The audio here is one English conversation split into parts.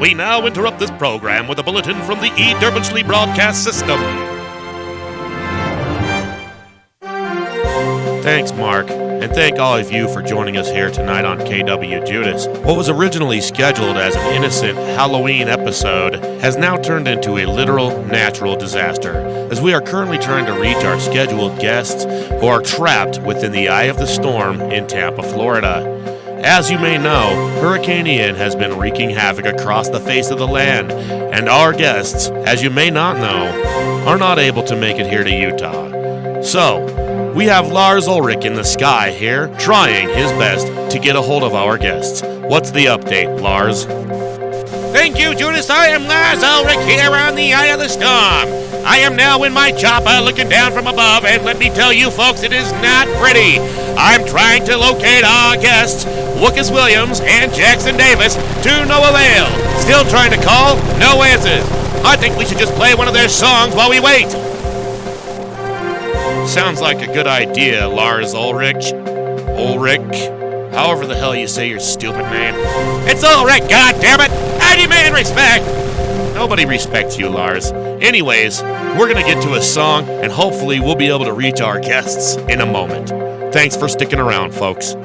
We now interrupt this program with a bulletin from the Durpenshlee broadcast system. Thanks, Mark, and thank all of you for joining us here tonight on KWJUDAS. What was originally scheduled as an innocent Halloween episode has now turned into a literal natural disaster, as we are currently trying to reach our scheduled guests who are trapped within the eye of the storm in Tampa, Florida. As you may know, Hurricane Ian has been wreaking havoc across the face of the land, and our guests, as you may not know, are not able to make it here to Utah. So, we have Lars Ulrich in the sky here, trying his best to get a hold of our guests. What's the update, Lars? Thank you, Judas. I am Lars Ulrich here on the eye of the storm. I am now in my chopper looking down from above, and let me tell you folks, it is not pretty. I'm trying to locate our guests, Wookess Williams and Jackson Davis, to no avail. Still trying to call, no answers. I think we should just play one of their songs while we wait. Sounds like a good idea, Lars Ulrich. However the hell you say your stupid name. It's Ulrich, goddammit! I demand respect! Nobody respects you, Lars. Anyways, we're gonna get to a song, and hopefully we'll be able to reach our guests in a moment. Thanks for sticking around, folks.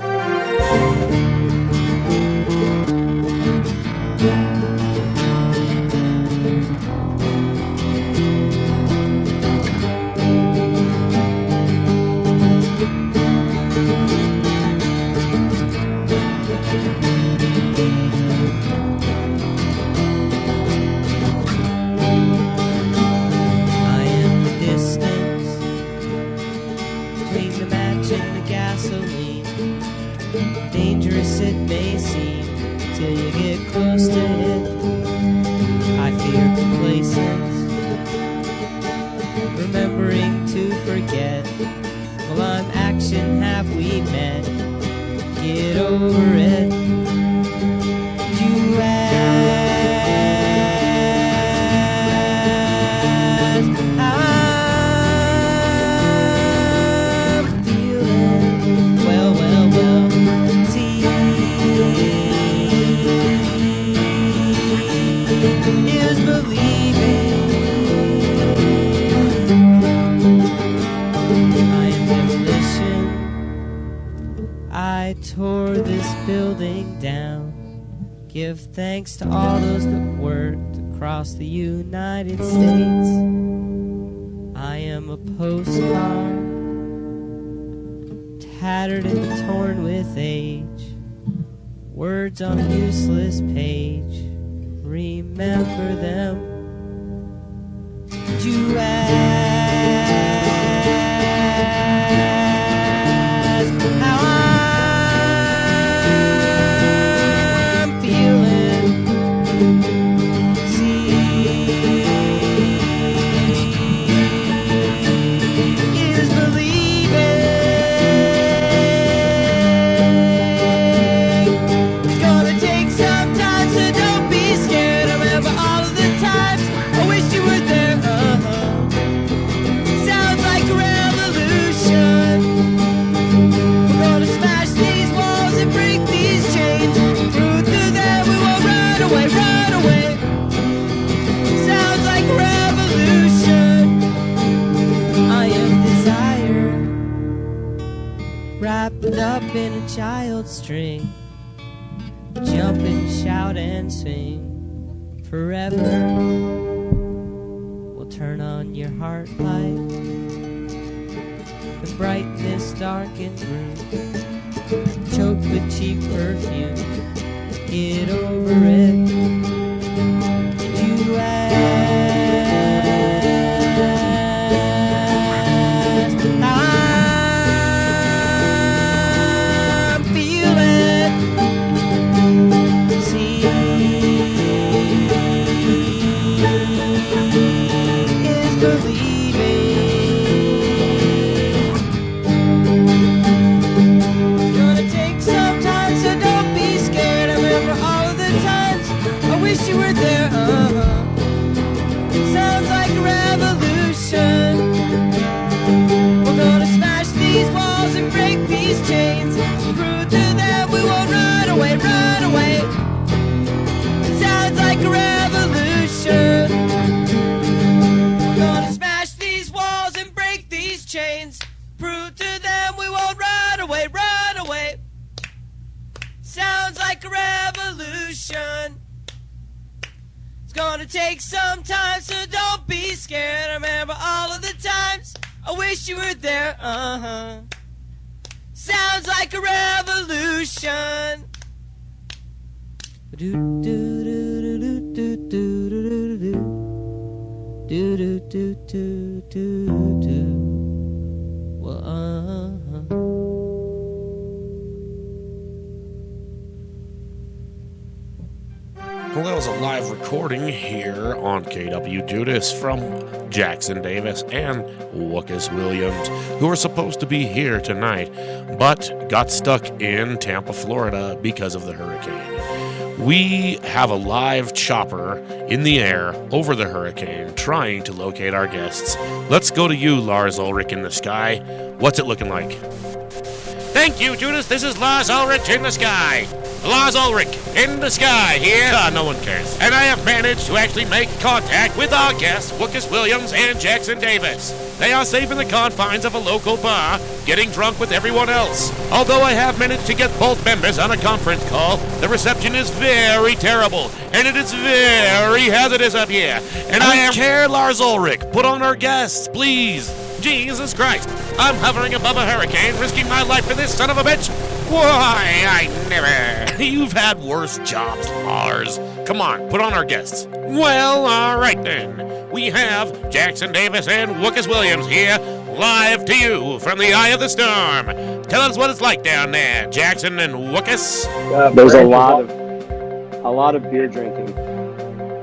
Give thanks to all those that worked across the United States. I am a postcard, tattered and torn with age, words on a useless page. Remember them. Did you ask how I'm feeling? See, is believing. It's gonna take some time, so don't be scared. I remember all of the times I wish you were there. Sounds like a revolution. We're gonna smash these walls and break these chains. Through them we will run away, run away. Sounds like a revolution. I am desire, wrapped up in a child's string. Jump and shout and sing forever. We'll turn on your heart light. The brightness darkened room, choked with cheap perfume. Get over it. Did you ask how I'm feeling? See, is believing. It's gonna take some time, so don't be scared. I remember all of the times I wish you were there. Sounds like a revolution. We're gonna smash these walls and break these chains. Through to them we will run away, run away. Sounds like a gonna take some time, so don't be scared. I remember all of the times I wish you were there. Sounds like a revolution. Do do do do do do do do do do do do do do. Well, Well, that was a live recording here on KWJUDAS from Jackson Davis and Wookess Williams, who were supposed to be here tonight, but got stuck in Tampa, Florida because of the hurricane. We have a live chopper in the air over the hurricane trying to locate our guests. Let's go to you, Lars Ulrich in the sky. What's it looking like? Thank you, Judas. This is Lars Ulrich in the sky. Lars Ulrich in the sky here. No one cares. And I have managed to actually make contact with our guests, Wookess Williams and Jackson Davis. They are safe in the confines of a local bar, getting drunk with everyone else. Although I have managed to get both members on a conference call, the reception is very terrible, and it is very hazardous up here. And I am... care, Lars Ulrich. Put on our guests, please. Jesus Christ. I'm hovering above a hurricane, risking my life for this son of a bitch. Why, I never... You've had worse jobs, Lars. Come on, put on our guests. Well, all right then. We have Jackson Davis and Wookess Williams here, live to you from the eye of the storm. Tell us what it's like down there, Jackson and Wookess. There's a lot of beer drinking.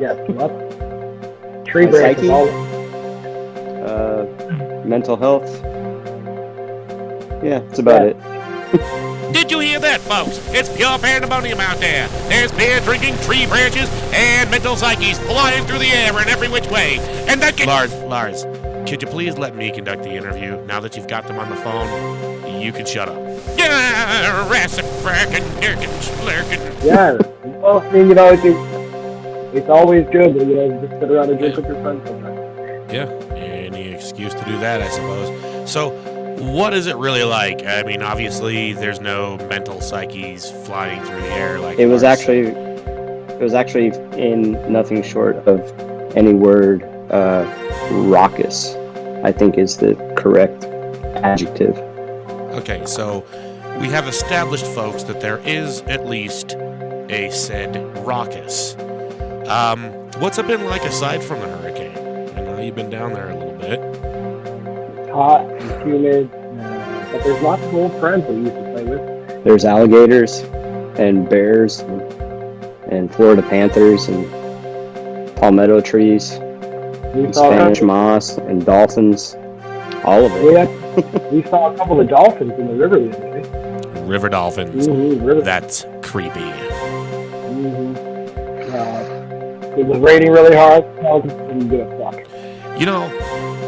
Yes, tree branches. Mental health. Yeah, that's about it. Did you hear that, folks? It's pure pandemonium out there. There's beer drinking, tree branches, and mental psyches flying through the air in every which way. And that can... Lars, could you please let me conduct the interview? Now that you've got them on the phone, you can shut up. Yeah, reciprocin, slurkin. Yeah, well, I mean, it's always good to, just sit around and drink with your friends sometimes. Yeah, any excuse to do that, I suppose. So, what is it really like? I mean, obviously, there's no mental psyches flying through the air like It was Lars. actually in nothing short of any word, raucous, I think is the correct adjective. Okay, so we have established, folks, that there is at least a said raucous. What's it been like aside from the hurricane? I know you've been down there a little bit. It's hot and humid, but there's lots of old friends that we used to play with. There's alligators and bears and Florida panthers and palmetto trees, We and saw Spanish moss and dolphins, all of it. we saw a couple of dolphins in the river the other day. River dolphins. River. That's creepy. It was raining really hard. So didn't give a fuck. You know,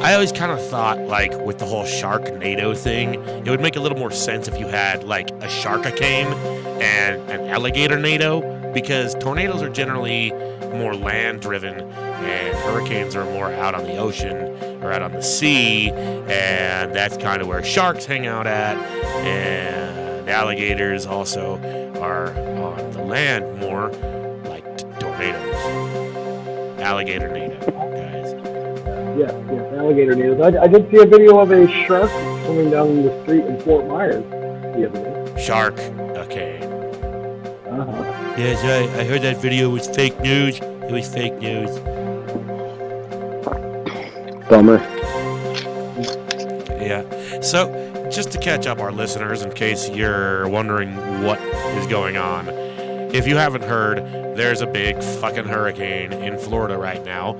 I always kind of thought, like, with the whole Sharknado thing, it would make a little more sense if you had, like, a sharkicane and an alligator-nado, because tornadoes are generally more land-driven, and hurricanes are more out on the ocean or out on the sea, and that's kind of where sharks hang out at, and alligators also are on the land more, like tornadoes. Alligator-nado, guys. Yes, alligator nails. I did see a video of a shark swimming down the street in Fort Myers the other day. Shark, okay. Uh-huh. Yes, I heard that video was fake news. It was fake news. Bummer. Yeah. So, just to catch up our listeners, in case you're wondering what is going on, if you haven't heard, there's a big fucking hurricane in Florida right now,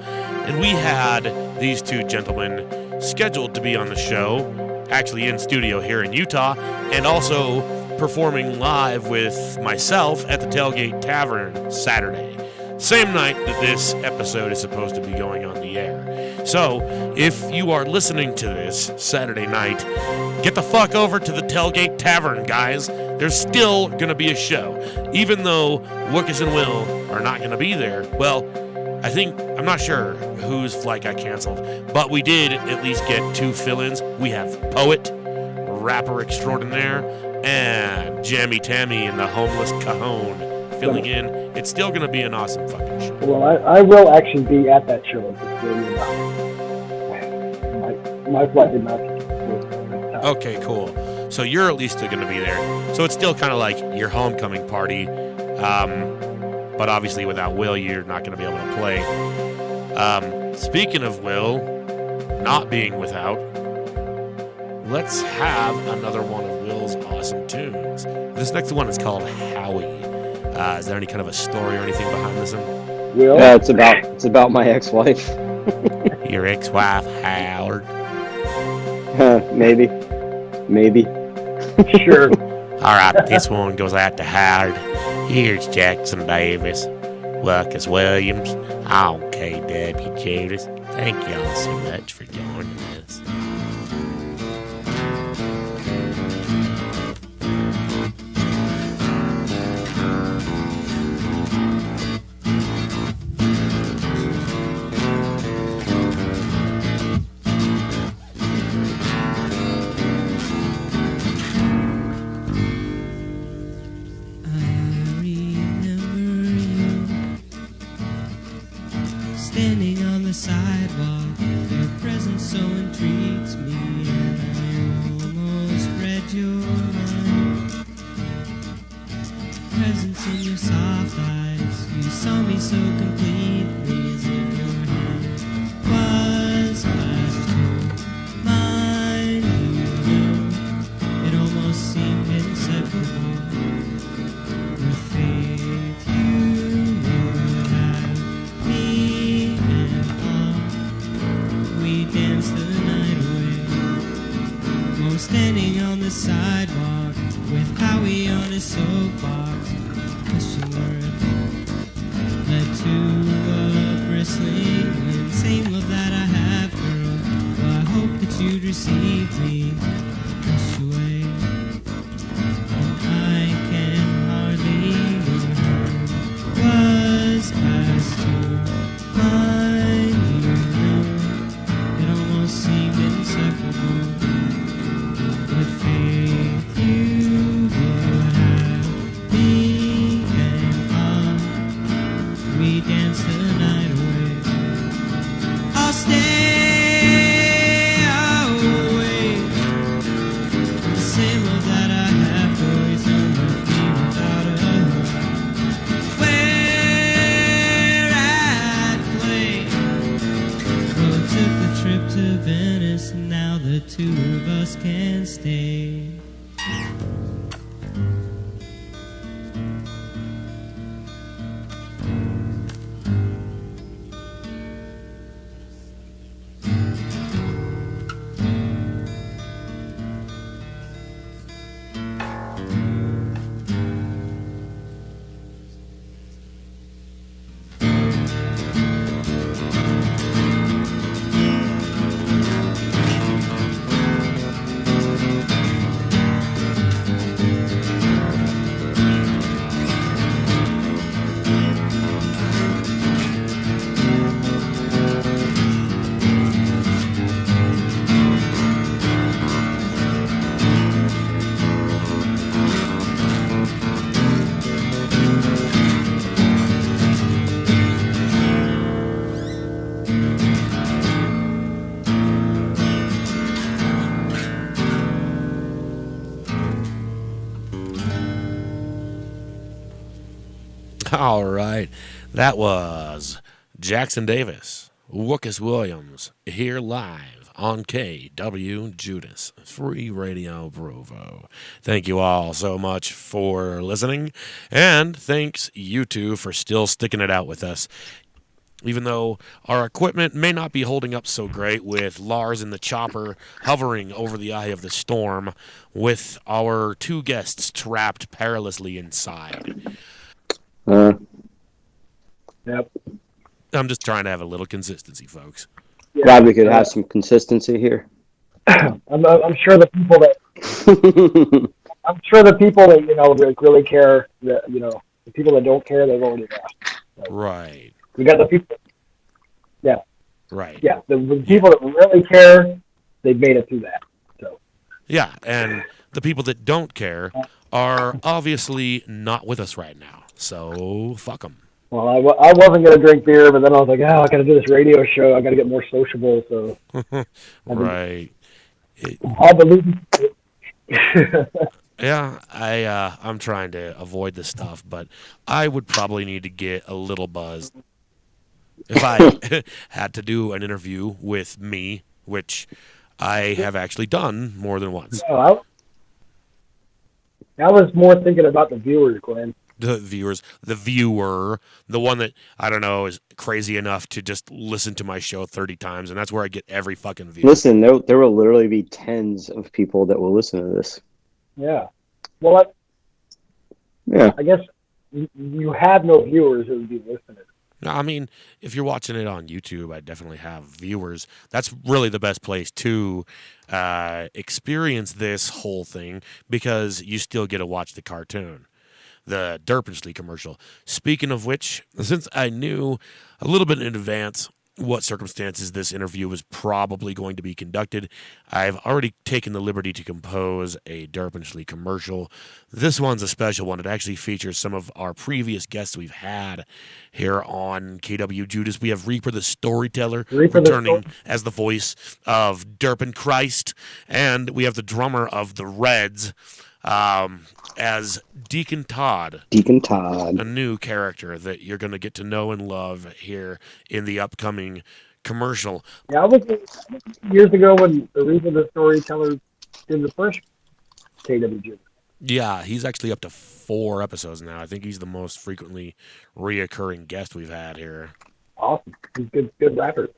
and we had these two gentlemen scheduled to be on the show, actually in studio here in Utah, and also performing live with myself at the Tailgate Tavern Saturday, same night that this episode is supposed to be going on the air. So, if you are listening to this Saturday night, get the fuck over to the Tailgate Tavern, guys. There's still gonna be a show. Even though Wookess and Will are not gonna be there, well, I'm not sure whose flight got canceled, but we did at least get two fill-ins. We have Poet, rapper extraordinaire, and Jammy Tammy and the Homeless Cajon filling in. It's still going to be an awesome fucking show. Well, I will actually be at that show. My flight did not. Okay, cool. So you're at least going to be there. So it's still kind of like your homecoming party. But obviously without Will, you're not going to be able to play. Speaking of Will not being without, let's have another one of Will's awesome tunes. This next one is called Howie. Is there any kind of a story or anything behind this one? Will? Yeah, it's about my ex-wife. Your ex-wife, Howard. Maybe. Sure. All right, this one goes out to Howard. Here's Jackson Davis, Wookess Williams, on KWJUDAS. Thank y'all so much for joining us. Standing on the sidewalk, your presence so intrigues me, and I almost read your mind. Presence in your soft eyes, you saw me so completely, as if your hand was clasped to mine. You know, it almost seemed inseparable. With faith, you would have me. Dance the night away. While standing on the sidewalk with Howie on his soapbox, question word led to a bristling wind. Same love that I have, girl. Well, I hope that you'd receive me. Push away. I can hardly move. Was past you. Mine, you know. Seemed inseparable. With faith you would have me, and we danced the night away. I'll stay away. The same love that I have for is on my feet without a hope. Where I'd play. Well, it took the trip to Venice, and now the two of us can stay. All right. That was Jackson Davis, Wookess Williams, here live on KWJUDAS, Free Radio Provo. Thank you all so much for listening, and thanks you two for still sticking it out with us. Even though our equipment may not be holding up so great, with Lars in the chopper hovering over the eye of the storm, with our two guests trapped perilously inside. Yep. I'm just trying to have a little consistency, folks. Yeah. Glad we could have some consistency here. I'm sure the people that really care, that the people that don't care, they've already left. So Right. We got the people. Yeah. Right. Yeah. The people that really care, they've made it through that. So. Yeah, and the people that don't care are obviously not with us right now. So, fuck them. Well, I wasn't going to drink beer, but then I was like, oh, I got to do this radio show. I got to get more sociable. So Right. I believe. Yeah, I'm trying to avoid this stuff, but I would probably need to get a little buzzed if I had to do an interview with me, which I have actually done more than once. Oh, I was more thinking about the viewers, Glenn. The viewer, the one that, I don't know, is crazy enough to just listen to my show 30 times, and that's where I get every fucking view. Listen, there will literally be tens of people that will listen to this. Yeah. Well, Yeah. I guess you have no viewers who would be listening. No, I mean, if you're watching it on YouTube, I definitely have viewers. That's really the best place to experience this whole thing because you still get to watch the cartoon, the Durpenshlee commercial. Speaking of which, since I knew a little bit in advance what circumstances this interview was probably going to be conducted, I've already taken the liberty to compose a Durpenshlee commercial. This one's a special one. It actually features some of our previous guests we've had here on KWJUDAS. We have Reaper the Storyteller returning as the voice of Durpenchrist, and we have the drummer of the Reds as Deacon Todd. Deacon Todd. A new character that you're going to get to know and love here in the upcoming commercial. Yeah, I was years ago when the Reaper the Storyteller did the first KWJ. Yeah, he's actually up to 4 episodes now. I think he's the most frequently reoccurring guest we've had here. Awesome. He's good rapper.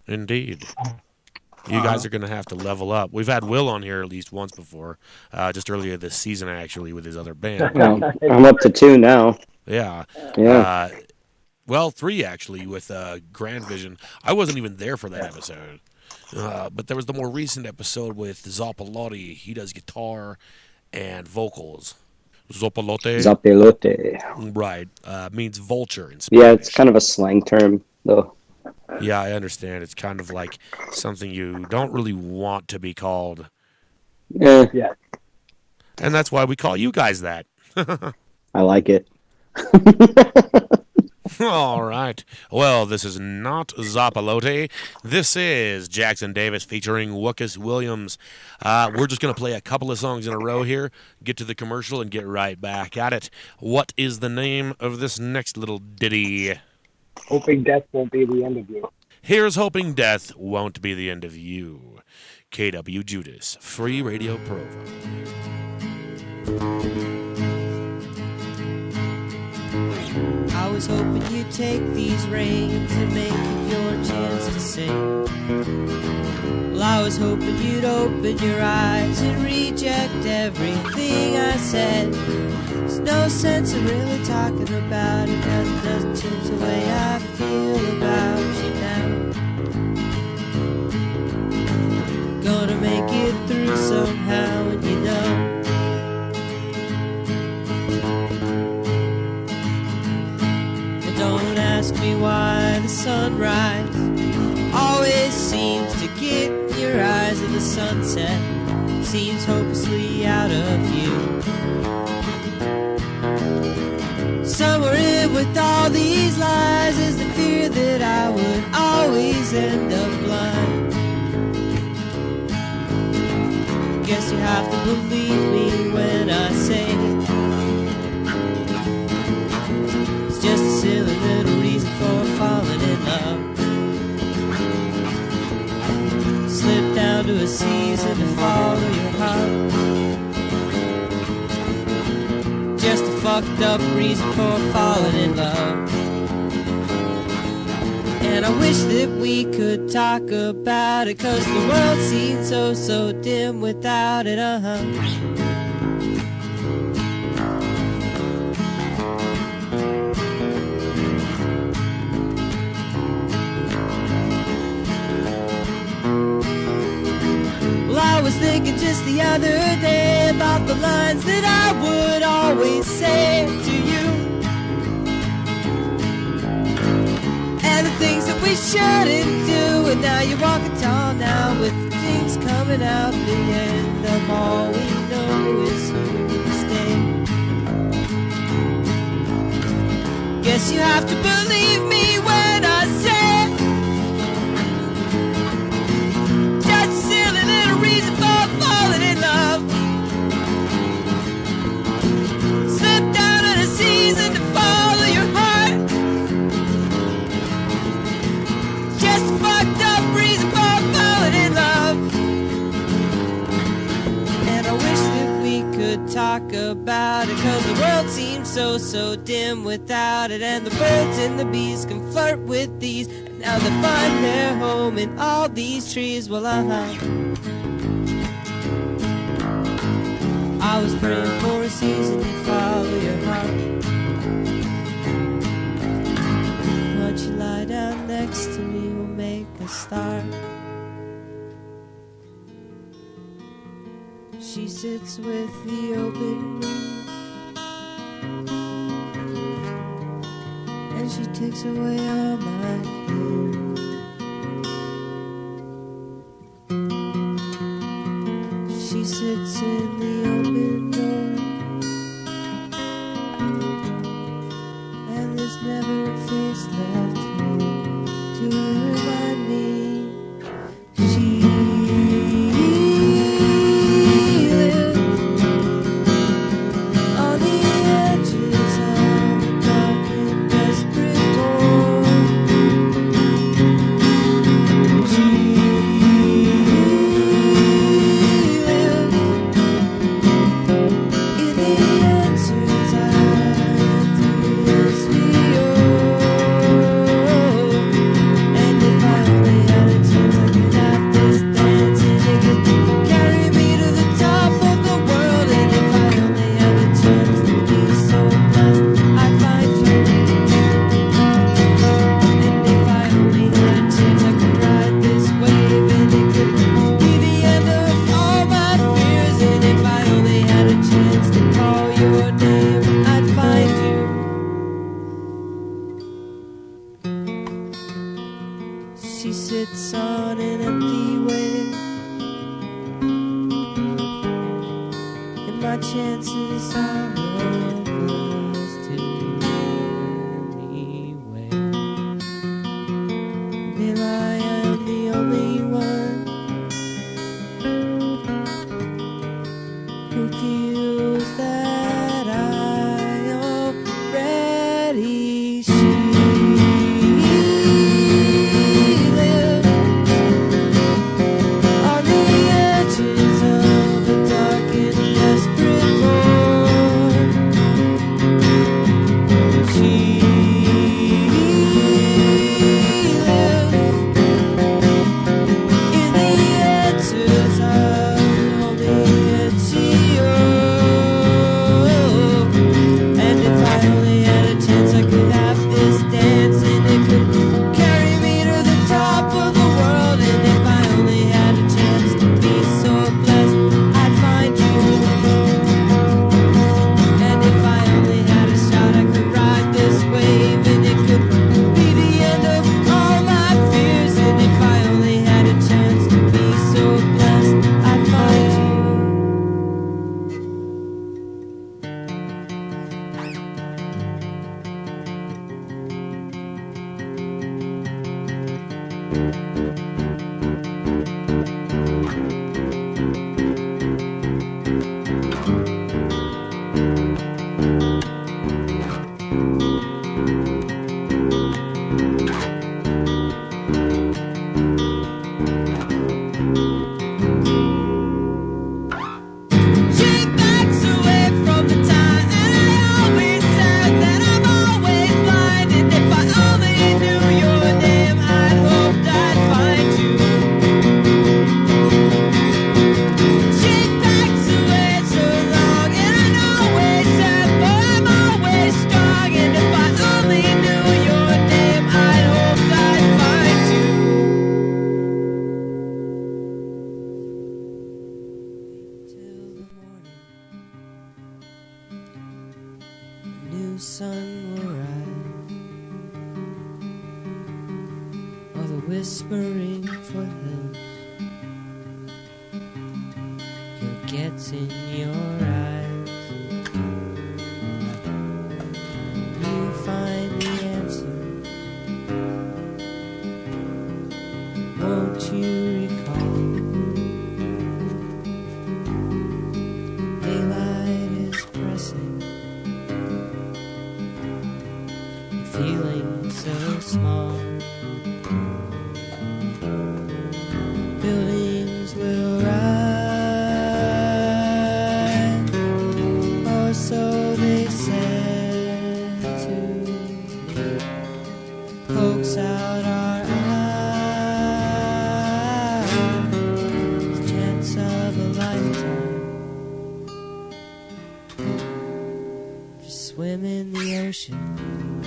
Indeed. You guys are going to have to level up. We've had Will on here at least once before, just earlier this season, actually, with his other band. I'm up to 2 now. Yeah. Yeah. Well, 3, actually, with Grand Vision. I wasn't even there for that episode. But there was the more recent episode with Zopilote. He does guitar and vocals. Zopilote? Zopilote. Right. Means vulture in Spanish. Yeah, it's kind of a slang term, though. Yeah, I understand. It's kind of like something you don't really want to be called. Yeah. And that's why we call you guys that. I like it. All right. Well, this is not Zopilote. This is Jackson Davis featuring Wookess Williams. We're just going to play a couple of songs in a row here, get to the commercial, and get right back at it. What is the name of this next little ditty? Hoping death won't be the end of you. Here's hoping death won't be the end of you. KWJUDAS, Free Radio Provo. I was hoping you'd take these reins and make it your chance to sing. Well, I was hoping you'd open your eyes and reject everything I said. There's no sense in really talking about it, cause it doesn't change the way I feel about you now. Gonna make it through somehow, and you know. Don't ask me why the sunrise always seems to get in your eyes, and the sunset seems hopelessly out of view. Somewhere in with all these lies is the fear that I would always end up blind. Guess you have to believe me when I say it's just a silly little reason for falling in love. Slip down to a season to follow your heart. Just a fucked up reason for falling in love. And I wish that we could talk about it, cause the world seems so dim without it, Well, I was thinking just the other day about the lines that I would always say to you, and the things that we shouldn't do. And now you're walking tall now with things coming out the end of all we know is here to stay. guess you have to believe me when I say just a silly little reason for falling in love. Slip down in a season to follow your heart. Just a fucked up reason for falling in love. And I wish that we could talk about it, 'cause the world seems so dim without it. And the birds and the bees can flirt with these, and now they find their home in all these trees. Well, I was praying for a season to follow your heart. Won't you lie down next to me, we'll make a start. She sits with the open wound, and she takes away all my fear. She sits in the open door, and there's never a face left here to remind me. She lives on the edges of a dark and desperate door. She lives in the answers I endlessly owe. And if I only had a chance, I could have this dance, and it could carry me to the top of the world. And if I only had a chance to be so blessed, I'd find you. And if I only had a chance, I could ride this wave, and it could be the end of all my fears. And if I only had a chance to call your name, I'd find you. She sits on an empty wave, and my chances are lost anyway. Will I am the only one who feels that I already. She lives on the edges of a dark and desperate war. She lives in the answers of only that she owes. And if I only had a chance, I could have this dance, and it could carry me to the top of the world. And if I only had a chance to be so blessed, I'd find you. And if I only had a shot, I could ride this wave, and it could be the end of all my fears. And if I only had a chance to be so blessed, I'd find you. She backs away from the time, and I always said that I'm always blind. And if I only knew your name, I'd hoped I'd find you. She backs away so long, and I always said, but I'm always strong. And if I only knew your name, I'd hoped I'd find you. Till the morning, a new sun will rise, or the whispering foothills forgets in your eyes. You find me so small. Buildings will rise, or so they said to me. Pokes out our eyes, chance of a lifetime. Just swim in the ocean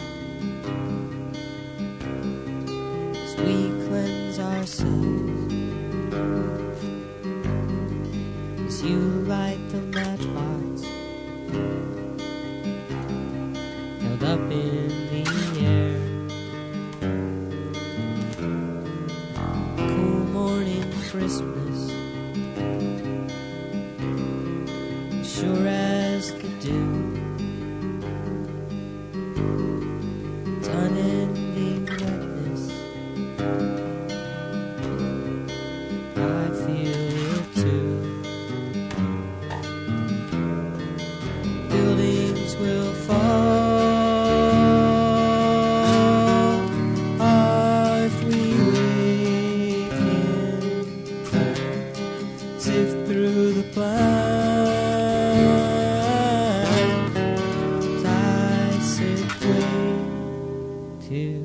as we cleanse ourselves. As you light the matchbox held up in the air. Cool morning Christmas, sure as the dew. It's unending wetness, I feel it too. Buildings will fall if we waken, sift through the blinds. I sit way too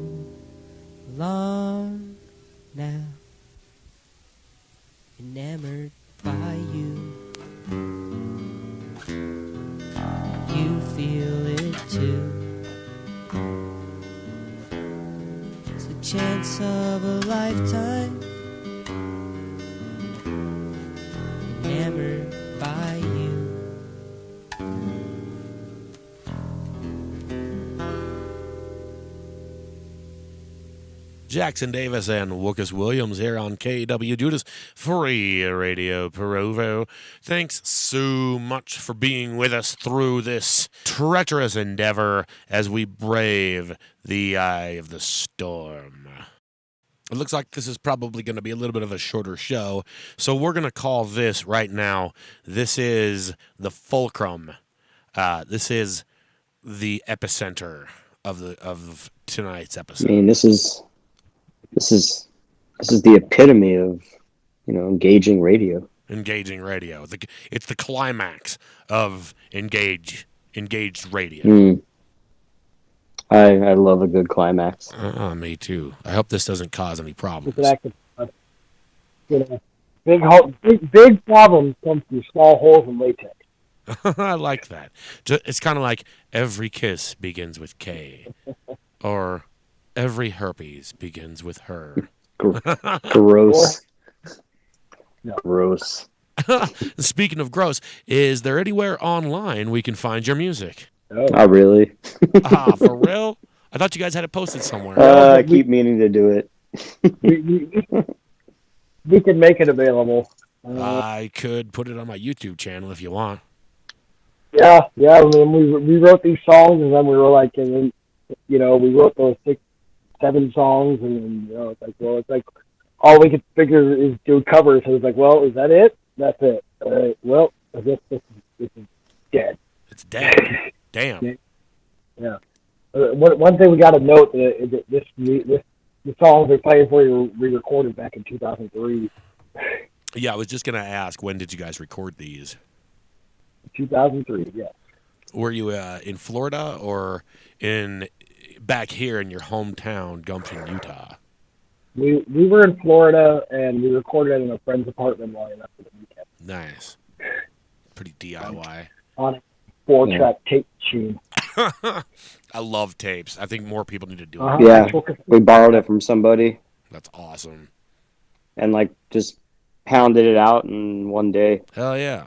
long now, enamored by you. You feel it too. It's a chance of a lifetime, enamored by you. Jackson Davis and Wookess Williams here on KWJUDAS Free Radio Provo. Thanks so much for being with us through this treacherous endeavor as we brave the eye of the storm. It looks like this is probably going to be a little bit of a shorter show, so we're going to call this right now, this is the fulcrum. This is the epicenter of tonight's episode. I mean, this is the epitome of, engaging radio. Engaging radio. It's the climax of engaged radio. I love a good climax. Me too. I hope this doesn't cause any problems. Big problems come through small holes in latex. I like that. It's kind of like every kiss begins with K, or every herpes begins with her. Gross. Gross. Speaking of gross, is there anywhere online we can find your music? Not really. For real? I thought you guys had it posted somewhere. I keep meaning to do it. We can make it available. I could put it on my YouTube channel if you want. Yeah. I mean, we wrote these songs, and then we were like, we wrote those 6-7 songs, and it's like all we could figure is do covers. So it's like, well, is that it? That's it. All right. Well, I guess this is dead. It's dead. Damn. Yeah. One thing we got to note is that the songs they're playing for you were re-recorded back in 2003. Yeah, I was just gonna ask, when did you guys record these? 2003. Yeah. Were you in Florida or back here in your hometown, Gumption, Utah? We were in Florida, and we recorded it in a friend's apartment while we left for the weekend. Nice. Pretty DIY. On a 4-track tape machine. I love tapes. I think more people need to do it. Yeah, we borrowed it from somebody. That's awesome. And just pounded it out in one day. Hell yeah.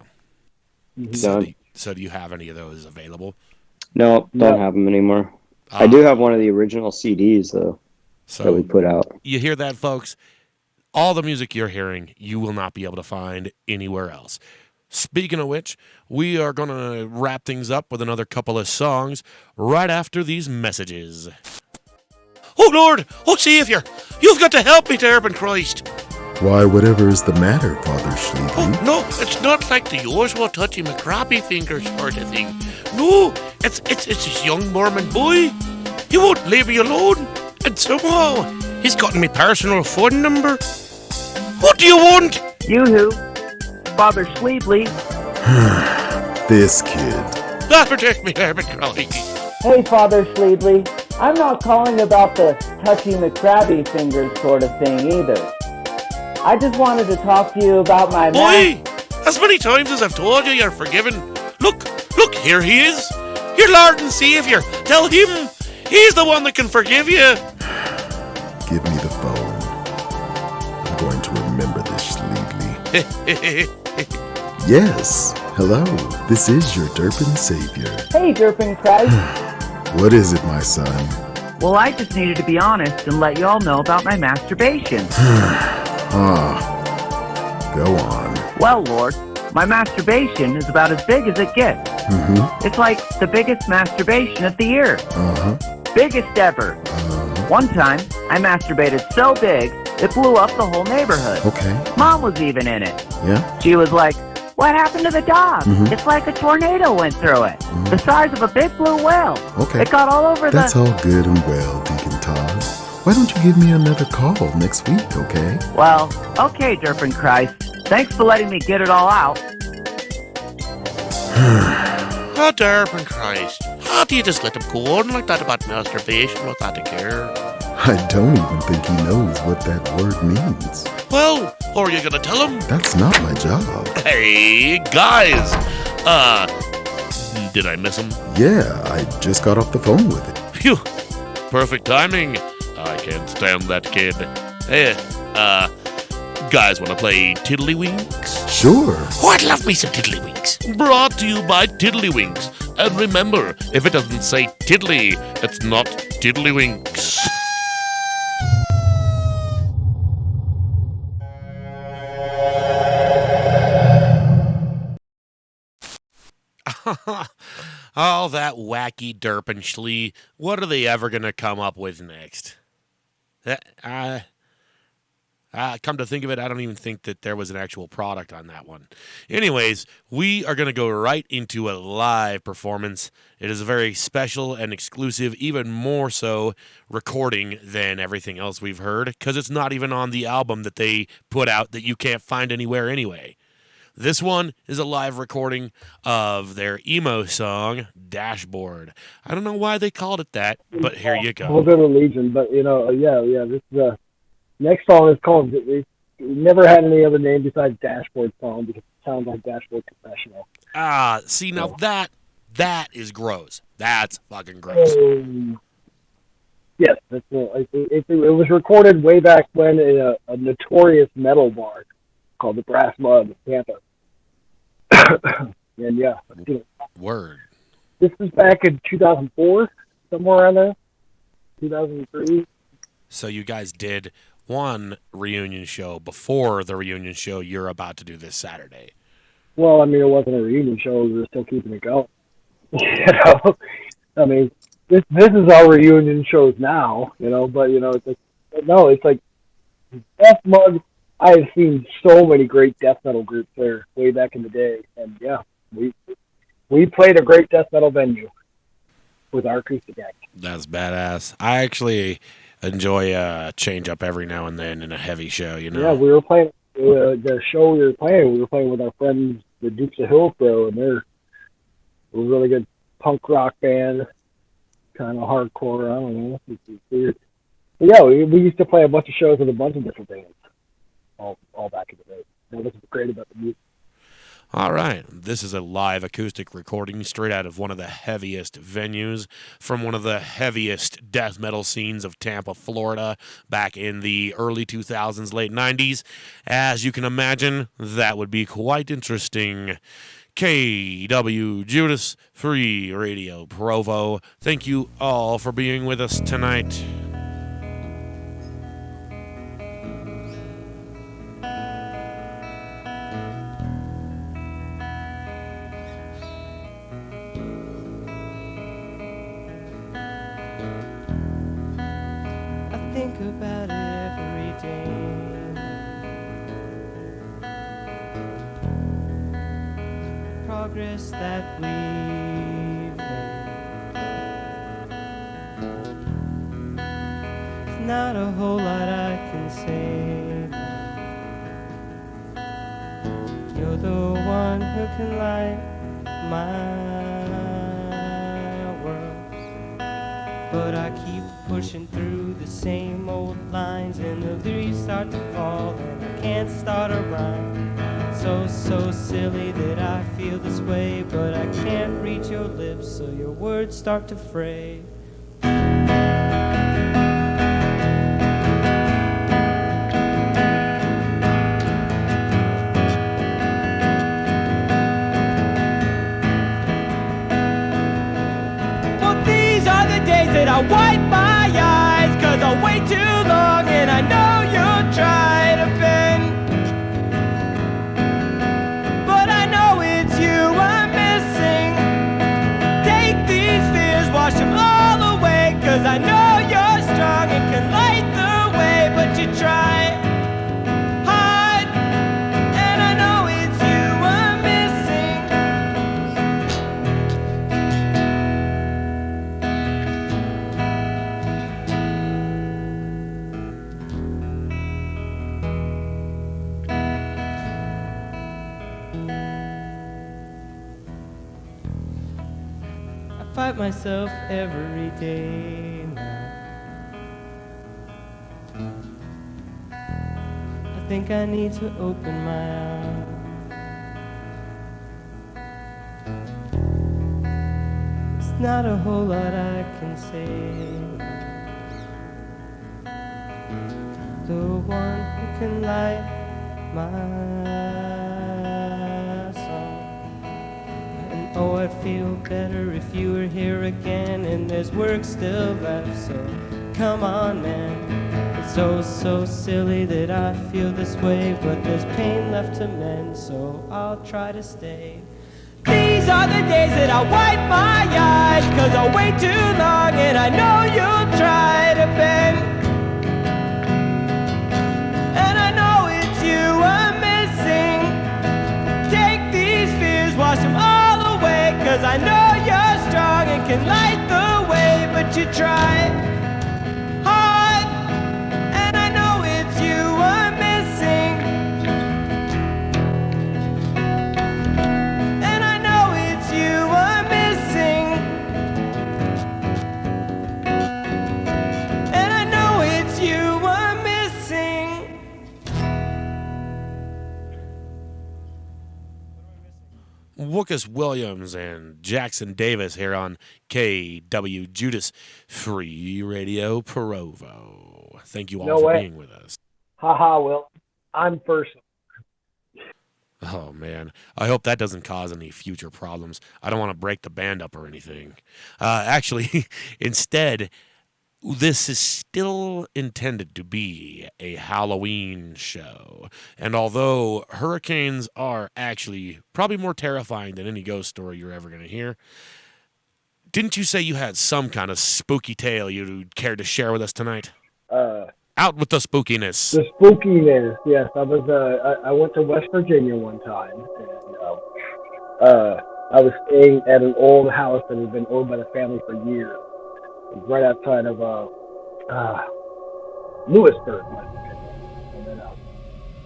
Done. So do you have any of those available? No, don't have them anymore. I do have one of the original CDs, though, that we put out. You hear that, folks? All the music you're hearing, you will not be able to find anywhere else. Speaking of which, we are going to wrap things up with another couple of songs right after these messages. Oh, Lord! Oh, Savior! You've got to help me, Durban Christ! Why, whatever is the matter, Father Schlee? Oh, no, it's not like the usual touchy McCrappy fingers sort of thing. No, it's this young Mormon boy. He won't leave me alone. And somehow, he's gotten me personal phone number. What do you want? Yoo-hoo. Father Sleepley. This kid. God protect me, Herbert Crowley. Hey, Father Sleepley. I'm not calling about the touching the crabby fingers sort of thing either. I just wanted to talk to you about my Boy, as many times as I've told you, you're forgiven. Look, here he is. Your Lord and Savior. Tell him he's the one that can forgive you. Give me the phone. I'm going to remember this sleepily. Yes. Hello. This is your Durpen Savior. Hey, Durpen Christ. What is it, my son? Well, I just needed to be honest and let y'all know about my masturbation. Go on. Well, Lord, my masturbation is about as big as it gets. Mm-hmm. It's like the biggest masturbation of the year. Uh-huh. Biggest ever. One time, I masturbated so big, it blew up the whole neighborhood. Okay. Mom was even in it. Yeah? She was like, "What happened to the dog? Mhm. It's like a tornado went through it. The size of a big blue whale. Okay. It got all over That's all good and well, Deacon Todd. Why don't you give me another call next week, okay? Well, okay, Durpen Christ. Thanks for letting me get it all out. Oh, Durpen Christ. How do you just let him go on like that about masturbation without a care? I don't even think he knows what that word means. Well, or are you gonna tell him? That's not my job. Hey, guys. Did I miss him? Yeah, I just got off the phone with it. Phew. Perfect timing. I can't stand that kid. Hey, guys wanna play Tiddlywinks? Sure. Oh, I'd love me some Tiddlywinks. Brought to you by Tiddlywinks. And remember, if it doesn't say Tiddly, it's not Tiddlywinks. Oh, that wacky Durpenshlee. What are they ever going to come up with next? Come to think of it, I don't even think that there was an actual product on that one. Anyways, we are going to go right into a live performance. It is a very special and exclusive, even more so, recording than everything else we've heard, because it's not even on the album that they put out that you can't find anywhere anyway. This one is a live recording of their emo song, Dashboard. I don't know why they called it that, but here you go. A little bit of Legion, but, yeah, this is next song is called, it never had any other name besides Dashboard Song because it sounds like Dashboard Confessional. See, now that is gross. That's fucking gross. Yes, it was recorded way back when in a notorious metal bar called the Brass Mud in Tampa. And yeah. Word. This was back in 2004, somewhere around there. 2003. So you guys did one reunion show before the reunion show you're about to do this Saturday. Well, I mean, it wasn't a reunion show. We were still keeping it going. I mean, this is our reunion shows now, but, it's like Death Mud. I have seen so many great death metal groups there way back in the day. And, yeah, we played a great death metal venue with our acoustic act. That's badass. I actually enjoy a change up every now and then in a heavy show, Yeah, we were playing the show we were playing with our friends, the Dukes of Hillsborough, and they're a really good punk rock band, kind of hardcore. I don't know. It's weird. But yeah, we used to play a bunch of shows with a bunch of different bands all back in the day. That was great about the music. All right. This is a live acoustic recording straight out of one of the heaviest venues from one of the heaviest death metal scenes of Tampa, Florida, back in the early 2000s, late 90s. As you can imagine, that would be quite interesting. KWJUDAS Free Radio Provo. Thank you all for being with us tonight. Think about it every day. Progress that we've made. not a whole lot I can say. You're the one who can light my world, but I keep pushing through the same old lines, and the leaves start to fall, and I can't start a rhyme. So silly that I feel this way, but I can't reach your lips, so your words start to fray. That I wipe my eyes, 'cause I wait too long, and I know you'll try to bend, but I know it's you I'm missing. Take these fears, wash them all away, 'cause I know you're strong and can light the way, but you try hard, and I know it's you I'm missing. I fight myself every day now. I think I need to open my eyes. It's not a whole lot I can say. The one who can light my song. And oh, I'd feel better if you were here again, and there's work still left, so come on, man. It's so silly that I feel this way, but there's pain left to mend, so I'll try to stay. These are the days that I wipe my eyes, 'cause I wait too long, and I know you'll try to bend, and I know it's you I'm missing. Take these fears, wash them all away, 'cause I know you're strong and can light the way, but you try hard, and I know it's you I'm missing. And I know it's you I'm missing. And I know it's you I'm missing. Wookess Williams and Jackson Davis here on KWJUDAS Free Radio Provo. Thank you all No for way. being with us. Haha, Will. I'm first. Oh, man. I hope that doesn't cause any future problems. I don't want to break the band up or anything. Actually, instead, this is still intended to be a Halloween show. And although hurricanes are actually probably more terrifying than any ghost story you're ever going to hear, didn't you say you had some kind of spooky tale you'd care to share with us tonight? Out with the spookiness. The spookiness, yes. I went to West Virginia one time, and I was staying at an old house that had been owned by the family for years. It was right outside of Lewisburg, West Virginia.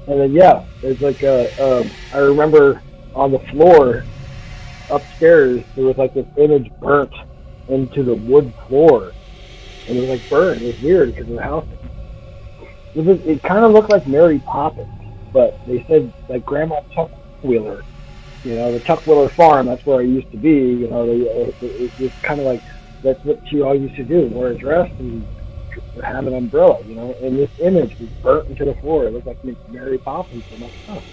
And then yeah, there's like I remember on the floor upstairs there was like this image burnt into the wood floor, and it was like burned. It was weird because of the house. It kind of looked like Mary Poppins, but they said like Grandma Tuckwheeler, the Tuckwheeler farm. That's where I used to be. It's kind of like that's what she all used to do: wear a dress and have an umbrella. And this image was burnt into the floor. It looked like Mary Poppins. I'm like, oh,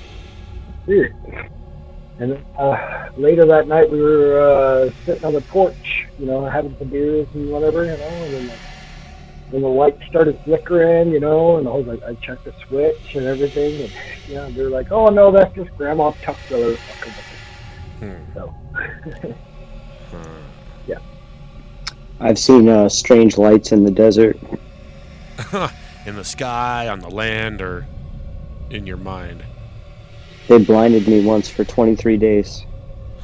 weird. And then, later that night, we were sitting on the porch, having some beers and whatever, and then the lights started flickering, and I was like, I checked the switch and everything, and they were like, oh no, that's just Grandma Tuckfiller fucking with it. So, yeah. I've seen strange lights in the desert. In the sky, on the land, or in your mind? They blinded me once for 23 days.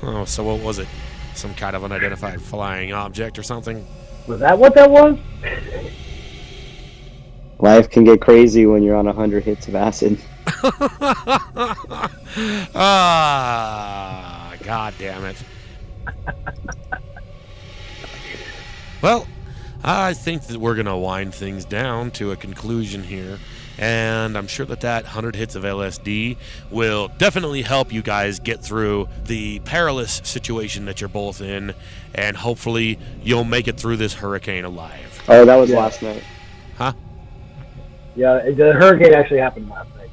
Oh, so what was it? Some kind of unidentified flying object or something? Was that what that was? Life can get crazy when you're on 100 hits of acid. Ah, God damn it. Well, I think that we're going to wind things down to a conclusion here. And I'm sure that 100 hits of LSD will definitely help you guys get through the perilous situation that you're both in. And hopefully you'll make it through this hurricane alive. Oh, that was last night. Huh? Yeah, the hurricane actually happened last night.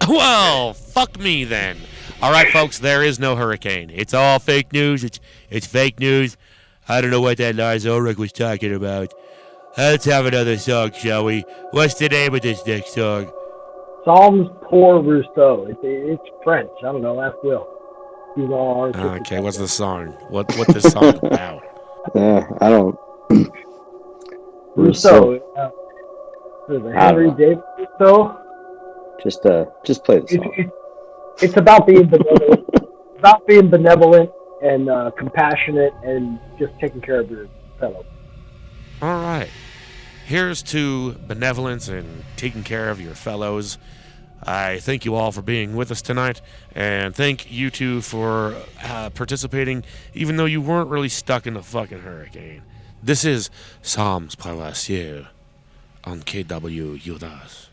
Well, fuck me then. All right, folks, there is no hurricane. It's all fake news. It's fake news. I don't know what that Lars Ulrich was talking about. Let's have another song, shall we? What's the name of this next song? Psalms pour Rousseau. It's French. I don't know. Ask Will. He's all artistic. Okay, what's the song? What's this song about? I don't. Rousseau. Henry David Rousseau. Just play the song. It's about being benevolent. About being benevolent and compassionate and just taking care of your fellow. All right. Here's to benevolence and taking care of your fellows. I thank you all for being with us tonight, and thank you two for participating, even though you weren't really stuck in the fucking hurricane. This is Psalms par la ciel on KWJUDAS,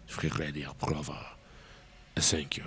Free Radio Provo. Thank you.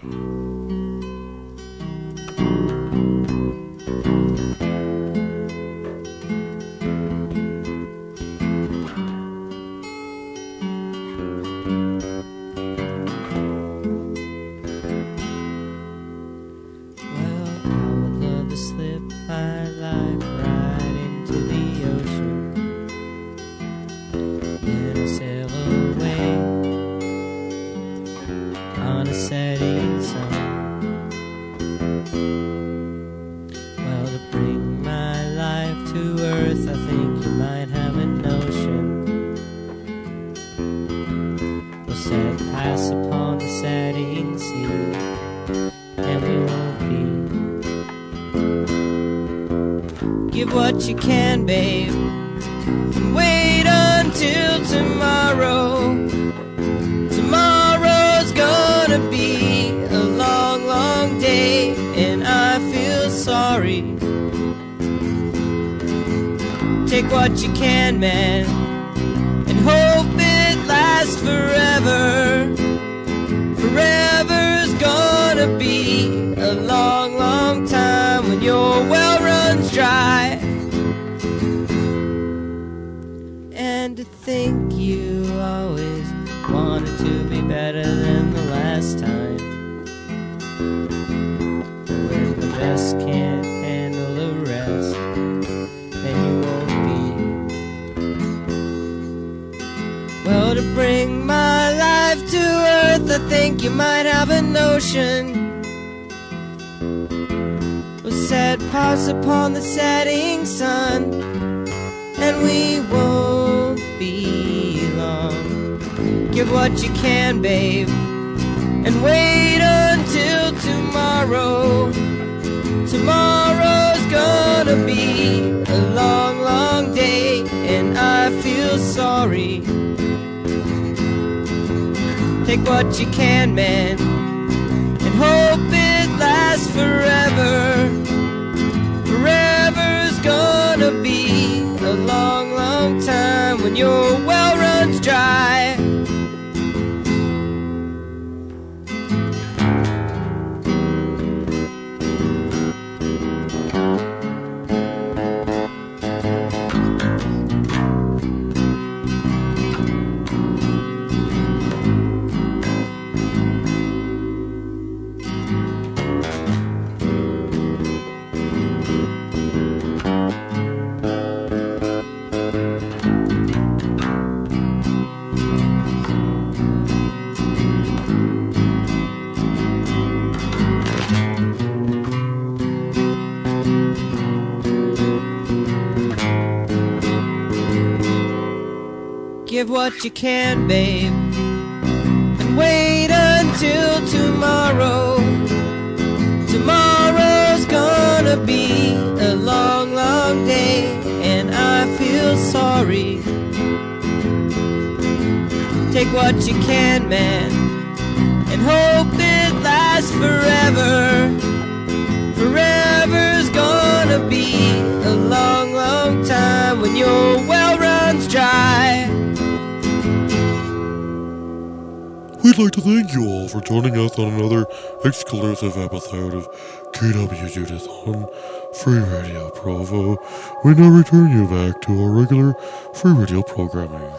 Give what you can, babe, and wait until tomorrow. Tomorrow's gonna be a long, long day, and I feel sorry. Take what you can, man, and hope it lasts forever. Forever's gonna be a long, long time when your well runs dry. And to think you always wanted to be better than the last time. When the best can't handle the rest, then you won't be. Well, to bring my life to earth, I think you might have a notion. Was set pass upon the setting sun, and we won't be long. Give what you can, babe, and wait until tomorrow. Tomorrow's gonna be a long, long day, and I feel sorry. Take what you can, man, and hope it lasts forever. Forever's gonna be a long, long time when your well runs dry. Give what you can, babe, and wait until tomorrow. Tomorrow's gonna be a long, long day, and I feel sorry. Take what you can, man, and hope it lasts forever. Forever's gonna be a long, long time when your well runs dry. We'd like to thank you all for joining us on another exclusive episode of KWJUDAS on Free Radio Provo. We now return you back to our regular free radio programming.